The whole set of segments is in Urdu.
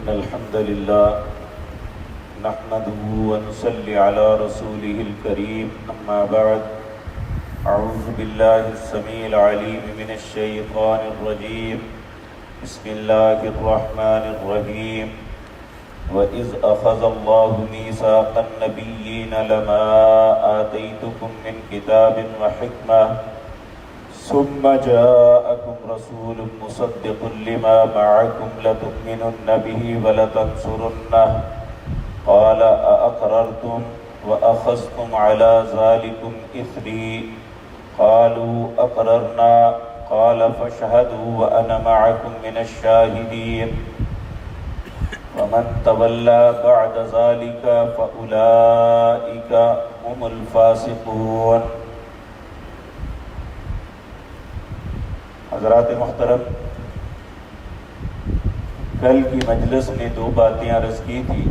إن الحمد لله نحمده ونصلي على رسوله الكريم أما بعد أعوذ بالله السميع العليم من الشيطان الرجيم بسم الله الرحمن الرحيم وَإِذْ أَخَذَ اللَّهُ مِيثَاقَ النَّبِيِّينَ لَمَا آتَيْتُكُم مِّن كِتَابٍ وَحِكْمَةٍ ثُمَّ جَاءَكُمْ رَسُولٌ مُّصَدِّقٌ لِّمَا مَعَكُمْ لَتُؤْمِنُنَّ بِهِ وَلَتَنصُرُنَّهُ قَالَ أَأَقْرَرْتُمْ وَأَخَذْتُمْ عَلَىٰ ذَلِكُمْ إِثْرِي قَالُوا أَقْرَرْنَا قَالَ فَاشْهَدُوا وَأَنَا مَعَكُم مِّنَ الشَّاهِدِينَ وَمَن تَوَلَّىٰ بَعْدَ ذَلِكَ فَأُولَٰئِكَ هُمُ الْفَاسِقُونَ۔ حضرات محترم، کل کی مجلس میں دو باتیں عرض کی تھی۔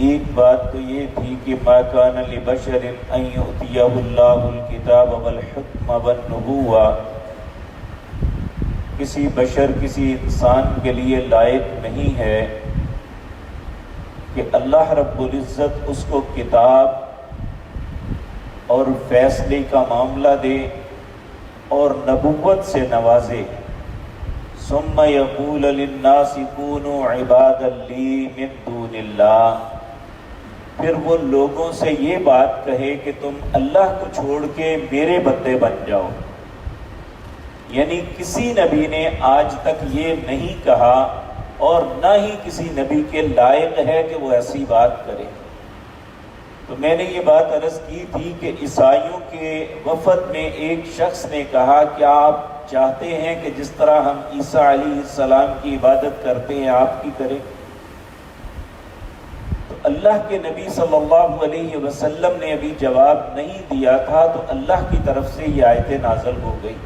ایک بات تو یہ تھی کہ مَا كَانَ لِبَشَرٍ أَن يُؤْتِيَهُ اللَّهُ الْكِتَابَ وَالْحُكْمَ وَالنُّبُوَّةَ، کسی بشر، کسی انسان کے لیے لائق نہیں ہے کہ اللہ رب العزت اس کو کتاب اور فیصلے کا معاملہ دے اور نبوت سے نوازے۔ ثم یقول للناس کونوا عبادا لی من دون اللہ، پھر وہ لوگوں سے یہ بات کہے کہ تم اللہ کو چھوڑ کے میرے بندے بن جاؤ۔ یعنی کسی نبی نے آج تک یہ نہیں کہا اور نہ ہی کسی نبی کے لائق ہے کہ وہ ایسی بات کرے۔ تو میں نے یہ بات عرض کی تھی کہ عیسائیوں کے وفد میں ایک شخص نے کہا کہ آپ چاہتے ہیں کہ جس طرح ہم عیسیٰ علیہ السلام کی عبادت کرتے ہیں آپ کی کریں؟ تو اللہ کے نبی صلی اللہ علیہ وسلم نے ابھی جواب نہیں دیا تھا تو اللہ کی طرف سے یہ آیتیں نازل ہو گئی۔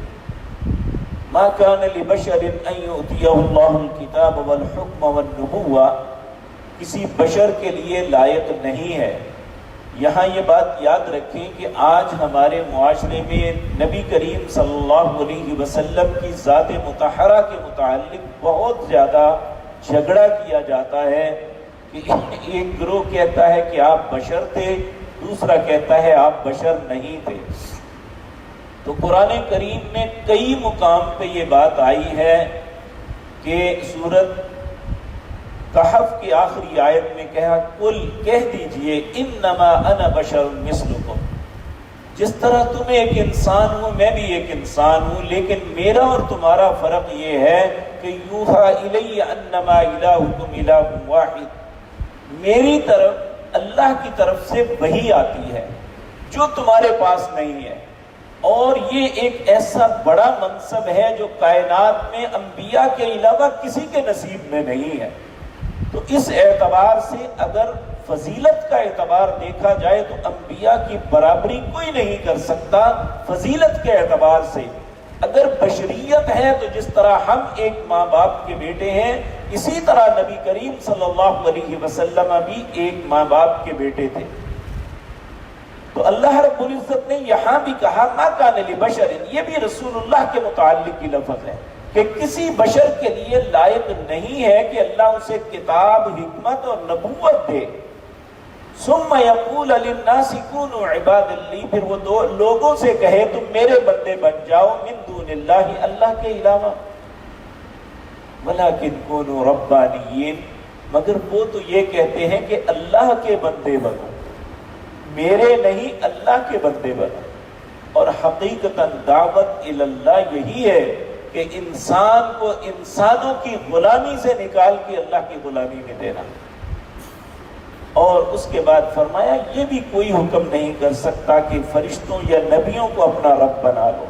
مَا كَانَ لِبَشَرٍ أَن يُؤْتِيَهُ اللَّهُ الْكِتَابَ وَالْحُكْمَ وَالنُّبُوَّةَ، کسی بشر کے لیے لائق نہیں ہے۔ یہاں یہ بات یاد رکھیں کہ آج ہمارے معاشرے میں نبی کریم صلی اللہ علیہ وسلم کی ذات مطہرہ کے متعلق بہت زیادہ جھگڑا کیا جاتا ہے کہ ایک گروہ کہتا ہے کہ آپ بشر تھے، دوسرا کہتا ہے آپ بشر نہیں تھے۔ تو قرآن کریم میں کئی مقام پہ یہ بات آئی ہے کہ سورۃ کہف کی آخری آیت میں کہا قل، کہہ دیجئے انما انا بشر مثلکم، جس طرح تم ایک انسان ہو میں بھی ایک انسان ہوں، لیکن میرا اور تمہارا فرق یہ ہے کہ یوحا الی انما الہکم الہ واحد، میری طرف اللہ کی طرف سے وحی آتی ہے جو تمہارے پاس نہیں ہے، اور یہ ایک ایسا بڑا منصب ہے جو کائنات میں انبیاء کے علاوہ کسی کے نصیب میں نہیں ہے۔ تو اس اعتبار سے اگر فضیلت کا اعتبار دیکھا جائے تو انبیاء کی برابری کوئی نہیں کر سکتا فضیلت کے اعتبار سے۔ اگر بشریت ہے تو جس طرح ہم ایک ماں باپ کے بیٹے ہیں، اسی طرح نبی کریم صلی اللہ علیہ وسلم بھی ایک ماں باپ کے بیٹے تھے۔ تو اللہ رب العزت نے یہاں بھی کہا مَا كَانَ لِبَشَرٍ، یہ بھی رسول اللہ کے متعلق کی لفظ ہے کہ کسی بشر کے لیے لائق نہیں ہے کہ اللہ اسے کتاب، حکمت اور نبوت دے۔ ثم يقول للناس كونوا عبادا لي، پھر وہ لوگوں سے کہے تم میرے بندے بن جاؤ، من دون اللہ، اللہ کے علاوہ۔ وَلَكِنْ كُونُوا رَبَّانِيِّينَ، مگر وہ تو یہ کہتے ہیں کہ اللہ کے بندے بنو، میرے نہیں اللہ کے بندے بنو۔ اور حقیقتاً دعوت الی اللہ یہی ہے کہ انسان کو انسانوں کی غلامی سے نکال کے اللہ کی غلامی میں دینا۔ اور اس کے بعد فرمایا یہ بھی کوئی حکم نہیں کر سکتا کہ فرشتوں یا نبیوں کو اپنا رب بنا لو،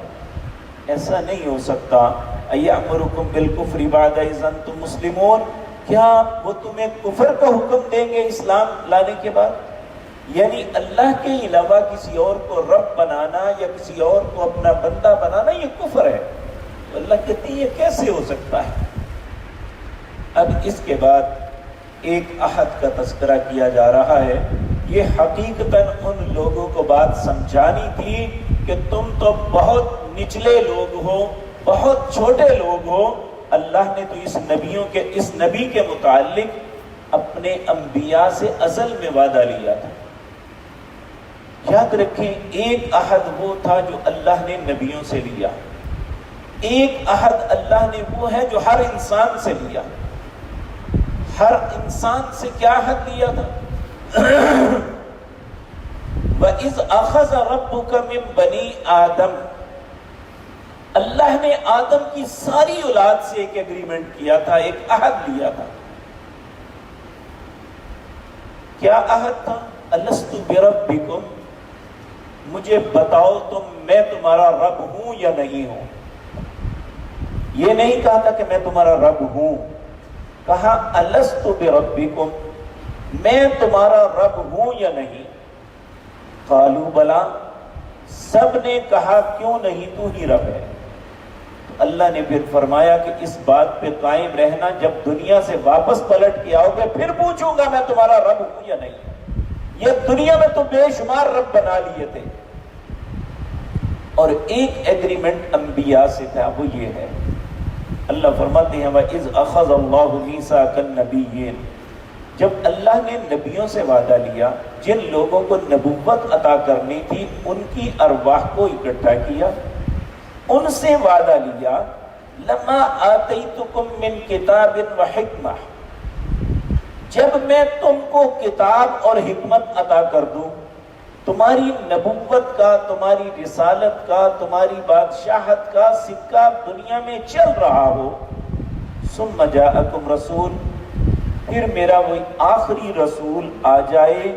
ایسا نہیں ہو سکتا۔ ایامرکم بالکفر بعد اذ انتم مسلمون، کیا وہ تمہیں کفر کا حکم دیں گے اسلام لانے کے بعد؟ یعنی اللہ کے علاوہ کسی اور کو رب بنانا یا کسی اور کو اپنا بندہ بنانا یہ کفر ہے۔ اللہ کہتی ہے یہ کیسے ہو سکتا ہے؟ اب اس کے بعد ایک عہد کا تذکرہ کیا جا رہا ہے۔ یہ حقیقتاً ان لوگوں کو بات سمجھانی تھی کہ تم تو بہت نچلے لوگ ہو، بہت چھوٹے لوگ ہو، اللہ نے تو اس نبی کے متعلق اپنے انبیاء سے ازل میں وعدہ لیا تھا۔ یاد رکھیں، ایک عہد وہ تھا جو اللہ نے نبیوں سے لیا، ایک عہد اللہ نے وہ ہے جو ہر انسان سے لیا۔ ہر انسان سے کیا عہد لیا تھا؟ وَإِذْ أَخَذَ رَبُّكَ مِن بَنِي آدَمَ، اللہ نے آدم کی ساری اولاد سے ایک ایگریمنٹ کیا تھا، ایک عہد لیا تھا۔ کیا عہد تھا؟ أَلَسْتُ بِرَبِّكُمْ، مجھے بتاؤ میں تمہارا رب ہوں یا نہیں ہوں۔ یہ نہیں کہا تھا کہ میں تمہارا رب ہوں، کہا الست بربکم، میں تمہارا رب ہوں یا نہیں؟ قالوا بلا، سب نے کہا کیوں نہیں، تو ہی رب ہے۔ تو اللہ نے پھر فرمایا کہ اس بات پہ قائم رہنا، جب دنیا سے واپس پلٹ کے آؤ گے پھر پوچھوں گا میں تمہارا رب ہوں یا نہیں۔ یہ دنیا میں تو بے شمار رب بنا لیے تھے، اور ایک ایگریمنٹ انبیاء سے تھا، وہ یہ ہے، اللہ فرماتے ہیں وَإِذْ أَخَذَ اللَّهُ مِيثَاقَ النَّبِيِّينَ، جب اللہ نے نبیوں سے وعدہ لیا، جن لوگوں کو نبوت عطا کرنی تھی ان کی ارواح کو اکٹھا کیا، ان سے وعدہ لیا، لَمَا آتَيْتُكُم مِّن كِتَابٍ وَحِكْمَةٍ، جب میں تم کو کتاب اور حکمت عطا کر دوں، تمہاری نبوت کا، تمہاری رسالت کا، تمہاری بادشاہت کا سکہ دنیا میں چل رہا ہو، ثم جاءکم رسول، پھر میرا وہی آخری رسول آ جائے،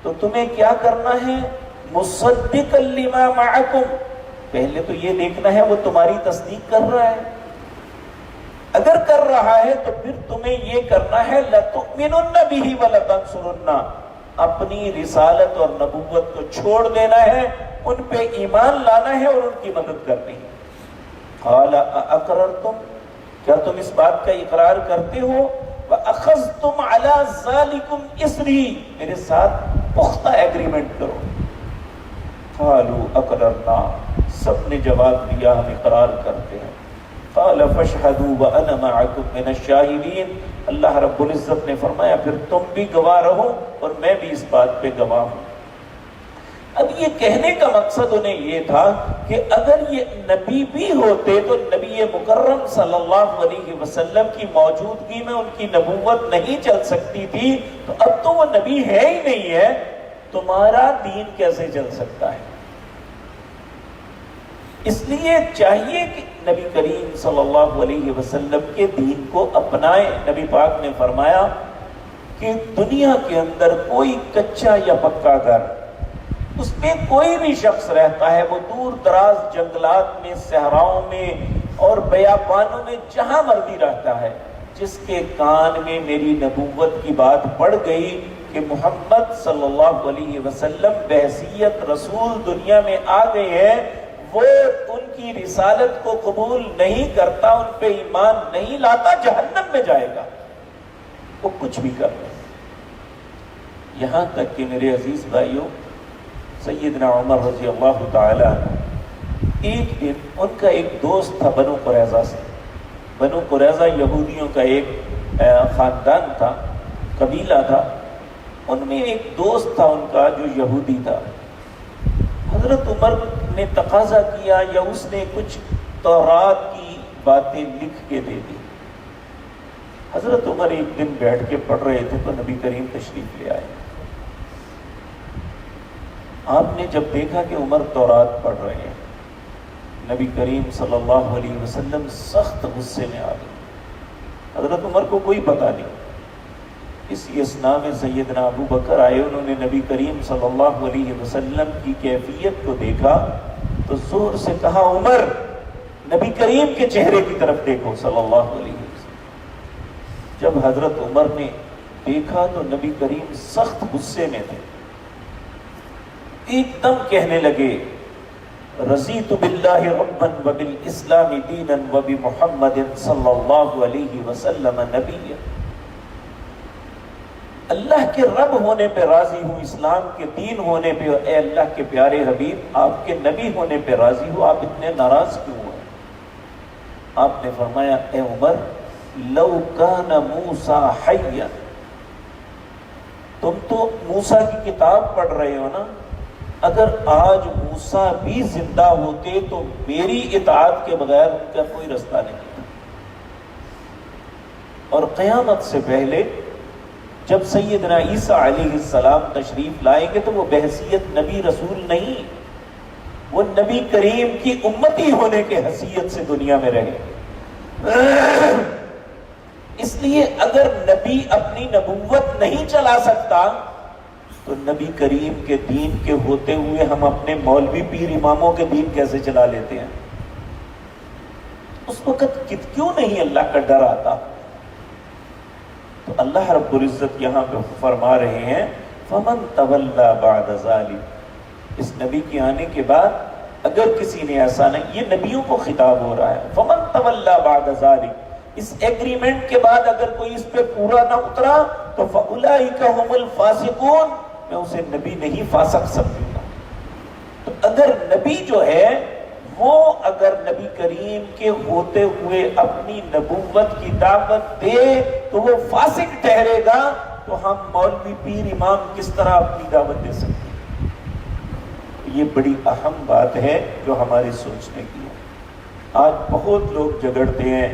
تو تمہیں کیا کرنا ہے؟ مصدقا لما معکم، پہلے تو یہ دیکھنا ہے وہ تمہاری تصدیق کر رہا ہے، اگر کر رہا ہے تو پھر تمہیں یہ کرنا ہے لَتُؤْمِنُنَّ بِهِ وَلَتَنْصُرُنَّ، اپنی رسالت اور نبوت کو چھوڑ دینا ہے، ان پہ ایمان لانا ہے اور ان کی مدد کرنی ہے۔ قَالَ أَأَقْرَرْتُمْ، کیا تم اس بات کا اقرار کرتے ہو؟ وَأَخَذْتُمْ عَلَى ذَلِكُمْ إِصْرِي، میرے ساتھ پختہ ایگریمنٹ کرو۔ قَالُوا أَقْرَرْنَا، سب نے جواب دیا ہم اقرار کرتے ہیں۔ قال فاشهدوا وانا معكم من الشاهدين، اللہ رب العزت نے فرمایا پھر تم بھی گواہ رہو اور میں بھی اس بات پہ گواہ ہوں۔ اب یہ کہنے کا مقصد انہیں یہ تھا کہ اگر یہ نبی بھی ہوتے تو نبی مکرم صلی اللہ علیہ وسلم کی موجودگی میں ان کی نبوت نہیں چل سکتی تھی، تو اب تو وہ نبی ہے ہی نہیں ہے، تمہارا دین کیسے چل سکتا ہے؟ اس لیے چاہیے کہ نبی کریم صلی اللہ علیہ وسلم کے دین کو اپنائیں۔ نبی پاک نے فرمایا کہ دنیا کے اندر کوئی کچا یا پکا گھر، اس میں کوئی بھی شخص رہتا ہے، وہ دور دراز جنگلات میں، صحراؤں میں اور بیابانوں میں جہاں مرضی رہتا ہے، جس کے کان میں میری نبوت کی بات پڑ گئی کہ محمد صلی اللہ علیہ وسلم بحیثیت رسول دنیا میں آ گئے ہیں، وہ ان کی رسالت کو قبول نہیں کرتا، ان پہ ایمان نہیں لاتا، جہنم میں جائے گا، وہ کچھ بھی کر لے۔ یہاں تک کہ میرے عزیز بھائیوں، سیدنا عمر رضی اللہ تعالی عنہ، ایک دن ان کا ایک دوست تھا بنو قریظہ سے، بنو قریظہ یہودیوں کا ایک خاندان تھا، قبیلہ تھا، ان میں ایک دوست تھا ان کا جو یہودی تھا۔ حضرت عمر نے تقاضا کیا یا اس نے کچھ تورات کی باتیں لکھ کے دے دی۔ حضرت عمر ایک دن بیٹھ کے پڑھ رہے تھے تو نبی کریم تشریف لے آئے۔ آپ نے جب دیکھا کہ عمر تورات پڑھ رہے ہیں، نبی کریم صلی اللہ علیہ وسلم سخت غصے میں آ گئے۔ حضرت عمر کو کوئی پتہ نہیں، اسی اثناء میں سیدنا ابو بکر آئے، انہوں نے نبی کریم صلی اللہ علیہ وسلم کی کیفیت کو دیکھا تو زور سے کہا عمر نبی کریم کے چہرے کی طرف دیکھو صلی اللہ علیہ وسلم۔ جب حضرت عمر نے دیکھا تو نبی کریم سخت غصے میں تھے، ایک دم کہنے لگے رضیت باللہ ربا وبالاسلام دینا وبمحمد صلی اللہ علیہ وسلم نبیا، اللہ کے رب ہونے پہ راضی ہوں، اسلام کے دین ہونے پہ، اے اللہ کے پیارے حبیب آپ کے نبی ہونے پہ راضی ہوں، آپ اتنے ناراض کیوں ہیں؟ آپ نے فرمایا اے عمر لو کان موسیٰ حیا، تم تو موسیٰ کی کتاب پڑھ رہے ہو نا، اگر آج موسیٰ بھی زندہ ہوتے تو میری اطاعت کے بغیر ان کا کوئی رستہ نہیں تھا۔ اور قیامت سے پہلے جب سیدنا عیسیٰ علیہ السلام تشریف لائیں گے تو وہ بحیثیت نبی رسول نہیں، وہ نبی کریم کی امتی ہونے کے حیثیت سے دنیا میں رہے۔ اس لیے اگر نبی اپنی نبوت نہیں چلا سکتا تو نبی کریم کے دین کے ہوتے ہوئے ہم اپنے مولوی پیر اماموں کے دین کیسے چلا لیتے ہیں؟ اس وقت کیوں نہیں اللہ کا ڈر آتا؟ تو اللہ رب العزت یہاں پہ فرما رہے ہیں فَمَن تَوَلَّى بَعْدَ ذَلِكَ، اس نبی کے آنے کے بعد اگر کسی نے ایسا نہیں، یہ نبیوں کو خطاب ہو رہا ہے، فَمَن تَوَلَّى بَعْدَ ذَلِكَ، اس ایگریمنٹ کے بعد اگر کوئی اس پہ پورا نہ اترا تو فَأُولَئِكَ هُمُ الْفَاسِقُونَ، میں اسے نبی نہیں فاسق سمجھوں گا۔ تو اگر نبی جو ہے وہ اگر نبی کریم کے ہوتے ہوئے اپنی نبوت کی دعوت دے تو وہ فاسق ٹھہرے گا، تو ہم مولوی پیر امام کس طرح اپنی دعوت دے سکتے ہیں؟ یہ بڑی اہم بات ہے جو ہمارے سوچنے کی ہے۔ آج بہت لوگ جھگڑتے ہیں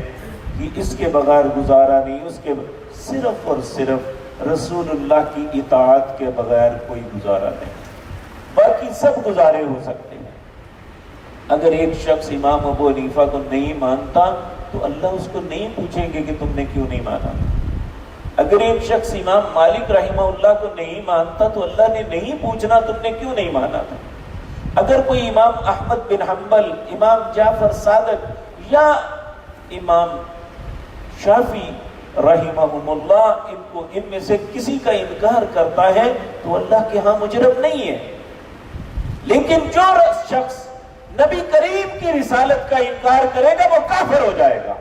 کہ اس کے بغیر گزارا نہیں، اس کے صرف اور صرف رسول اللہ کی اطاعت کے بغیر کوئی گزارا نہیں، باقی سب گزارے ہو سکتے ہیں۔ اگر ایک شخص امام ابو حنیفہ کو نہیں مانتا تو اللہ اس کو نہیں پوچھیں گے کہ تم نے کیوں نہیں مانا۔ اگر ایک شخص امام مالک رحمہ اللہ کو نہیں مانتا تو اللہ نے نہیں پوچھنا تم نے کیوں نہیں مانا تھا۔ اگر کوئی امام احمد بن حنبل، امام جعفر صادق یا امام شافعی رحمہم اللہ ان میں سے کسی کا انکار کرتا ہے تو اللہ کے ہاں مجرم نہیں ہے۔ لیکن جو شخص نبی کریم کی رسالت کا انکار کرے گا وہ کافر ہو جائے گا۔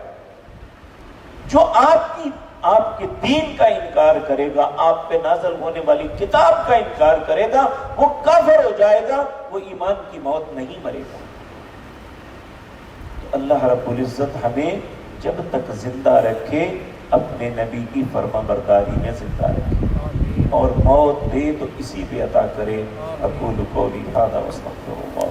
جو آپ کے دین کا انکار کرے گا، آپ پہ نازل ہونے والی کتاب کا انکار کرے گا، وہ کافر ہو جائے گا، وہ ایمان کی موت نہیں مرے گا۔ تو اللہ رب العزت ہمیں جب تک زندہ رکھے اپنے نبی کی فرما برداری میں زندہ رکھے، اور موت دے تو اسی پہ عطا کرے۔ اقول قولی ھذا واستغفر اللہ۔